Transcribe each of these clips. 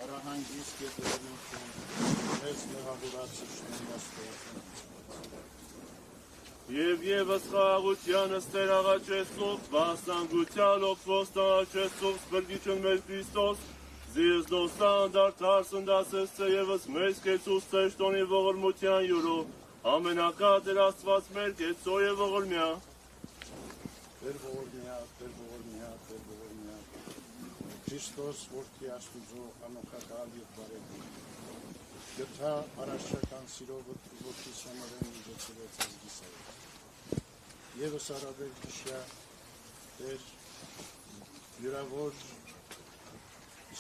Հանգիստ գետերնություն, մեծ մեղավորացիչների աստվածություն։ Եվ ևս խաղաղությանս Տեր աղաչեցող, վասանգությանով ոստանաչեցող սպրգիչն մեր Քրիստոս, զիրս դոստան դարդար սնդասեսցե ևս մեզ կեցուս ծեշտոնի ողորմության յուրո, ամենակա Տեր աստված մեր կեցո և ողորմյա։ Տեր ողորմյա, Տեր ողորմյա, Տեր ողորմյա, Քրիստոս որդի Աստուծո անօքակալ և բարեկամ, գթա արաշչական սիրով որդի սամարեն իջեցրեց ազգիսայր, ևս արաբեր գիշյա Տեր յուրավոր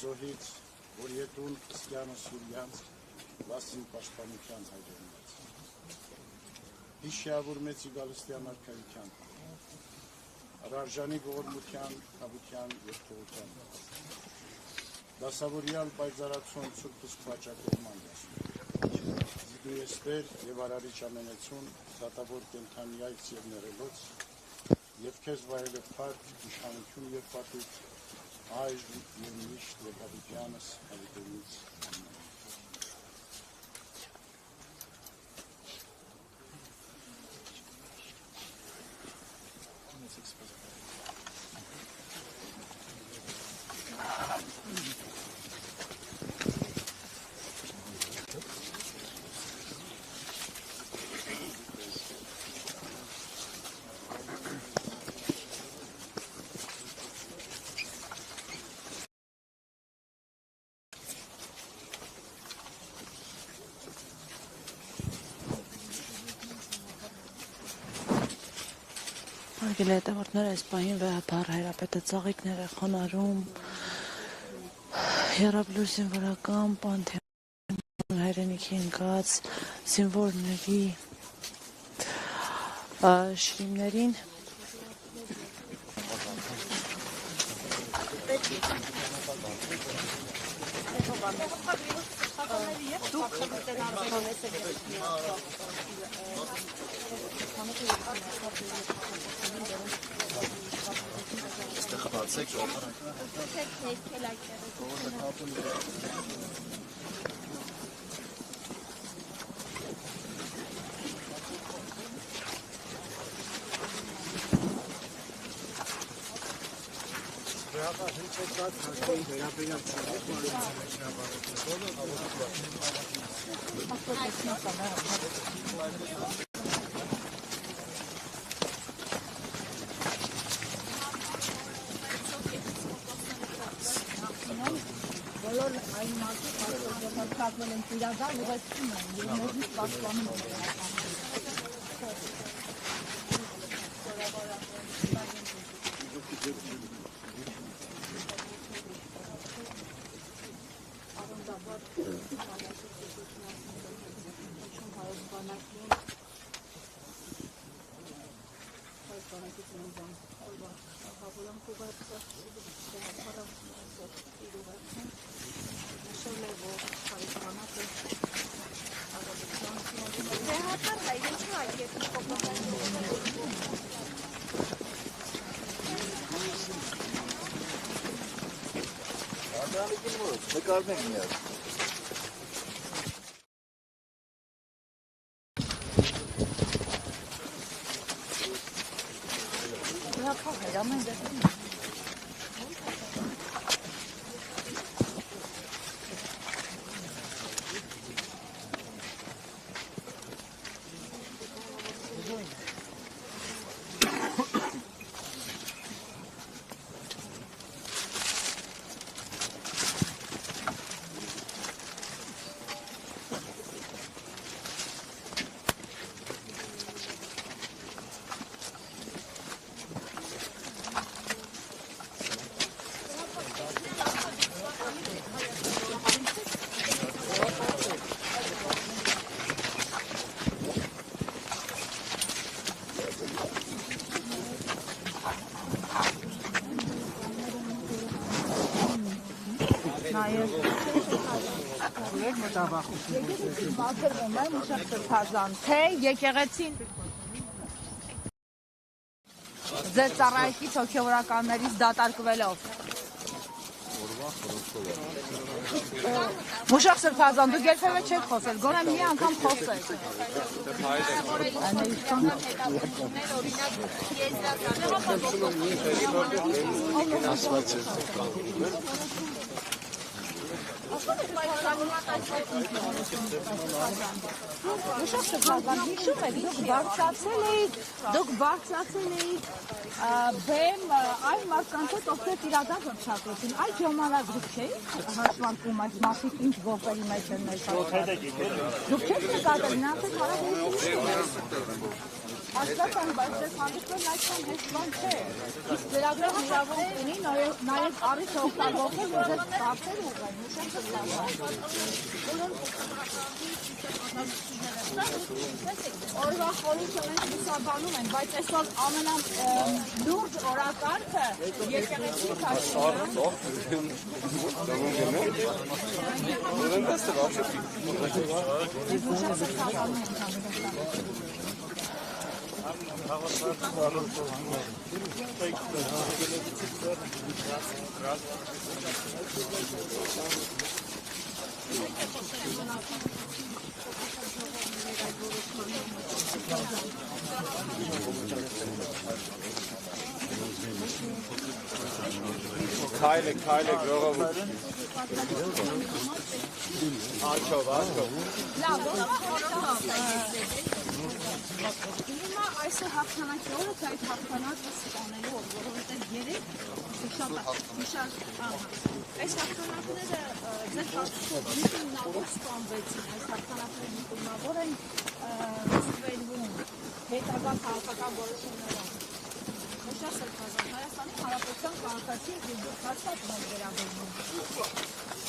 զոհից, որ ետուն Քրիստյանս Յուրյանց վասին պաշտպանության հայրենից, հիշյա, որ մեծ իգալստյան արքայության, Արարժանի ողորմության, հավության և թողության դասավորյալ պայծառացուն սուրբ վաճակերման զիդու ես Տեր և արարիչ ամենեցուն, դատավոր կենթանի այց և ներելոց, և քեզ վայելև փառք, իշխանություն և պատիվ, այժմ և միշտ և հավիտյանս հավիտենից ամեն։ Հարգելի հետևորդներ, այս պահին վեհապար հայրապետը ծաղիկներ է խոնարհում Եռաբլուր զինվորական Պանթեոն հայրենիքի ընկած զինվորների շիրիմներին Թե եկեղեցին ձեր ծառայեկից հոգևորականներից դատարկվելով Մուշակ Սրբազան, դուք երբևէ չեք խոսել, գոնե մի անգամ խոսեք։ Մուշակ Սրբազան, հիշում եք, դուք բարձրացել էիք բեմ այն մարդկանց հետ, ովքեր իրական հռչակեցին, այդ ժամանակ դուք չէիք հաշվարկում այդ մարդիկ ինչ ողբերի մեջ են ներկայացել։ Դուք չեք նկատել, նրանցից հարաբերություն Աստվածան, բայց դες հանդիպել այդքան հեշտ բան չէ։ Իսկ լրագրողը իրավունք ունի նաև առիթ օգտագործել ու ձեր ծախսեր ուղղել, մուշակ Օրվա խորհուրդը մենք լուսաբանում ենք, բայց այսօր ամենալուրջ օրակարգը եկեղեցի Քայլը ժողովուրդ։ Աչով։ Լավ, հիմա այսօր հաղթանակի օրը թե այդ հաղթանակը սպանելու օր, որովհետև երեք այս հաղթանակները ձեր կարծիքով միտումնավոր սպանվեցին, այս հաղթանակները միտումնավոր են սպանվում հետագա քաղաքական որոշումներով։ Մուշակ Սրբազան, Հայաստանի Հանրապետության քաղաքացի և դուք հաստատ եք վերաբերվում։